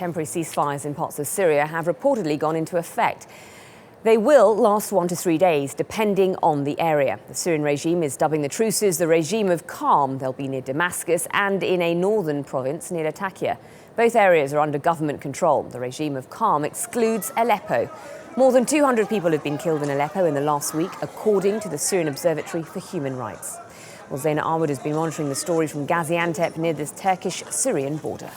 temporary ceasefires in parts of Syria have reportedly gone into effect. They will last 1 to 3 days, depending on the area. The Syrian regime is dubbing the truces the regime of calm. They'll be near Damascus and in a northern province near Latakia. Both areas are under government control. The regime of calm excludes Aleppo. More than 200 people have been killed in Aleppo in the last week, according to the Syrian Observatory for Human Rights. Well, Zeina Awad has been monitoring the story from Gaziantep near the Turkish-Syrian border.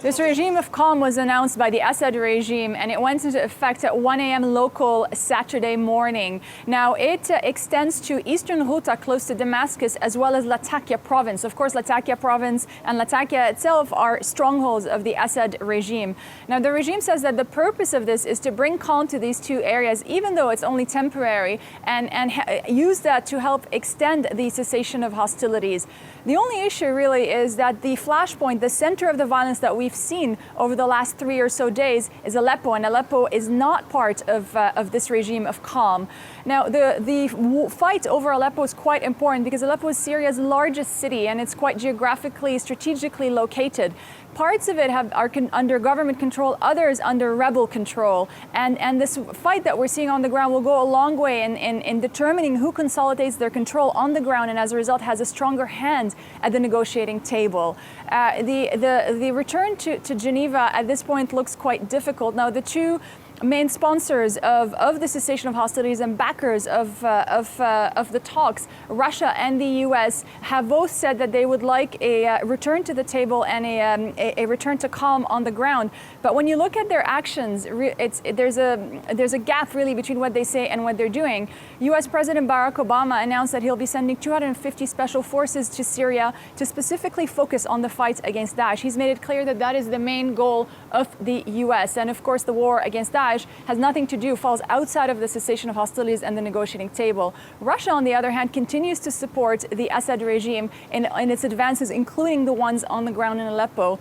This regime of calm was announced by the Assad regime, and it went into effect at 1 a.m. local Saturday morning. Now, it extends to eastern Ghouta, close to Damascus, as well as Latakia province. Of course, Latakia province and Latakia itself are strongholds of the Assad regime. Now, the regime says that the purpose of this is to bring calm to these two areas, even though it's only temporary, and use that to help extend the cessation of hostilities. The only issue really is that the flashpoint, the center of the violence that we've seen over the last 3 or so days is Aleppo, and Aleppo is not part of this regime of calm. Now, the fight over Aleppo is quite important because Aleppo is Syria's largest city, and it's quite geographically, strategically located. Parts of it are under government control, others under rebel control. And this fight that we're seeing on the ground will go a long way in determining who consolidates their control on the ground and as a result has a stronger hand at the negotiating table. The return to Geneva at this point looks quite difficult. Now, the two main sponsors of the cessation of hostilities and backers of the talks, Russia and the U.S., have both said that they would like a return to the table and a return to calm on the ground. But when you look at their actions, there's a gap really between what they say and what they're doing. U.S. President Barack Obama announced that he'll be sending 250 special forces to Syria to specifically focus on the fight against Daesh. He's made it clear that that is the main goal of the U.S. And of course, the war against Daesh has nothing to do, falls outside of the cessation of hostilities and the negotiating table. Russia, on the other hand, continues to support the Assad regime in its advances, including the ones on the ground in Aleppo.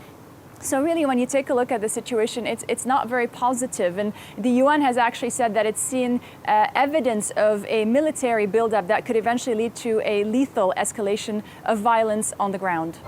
So really, when you take a look at the situation, it's not very positive. And the UN has actually said that it's seen evidence of a military buildup that could eventually lead to a lethal escalation of violence on the ground.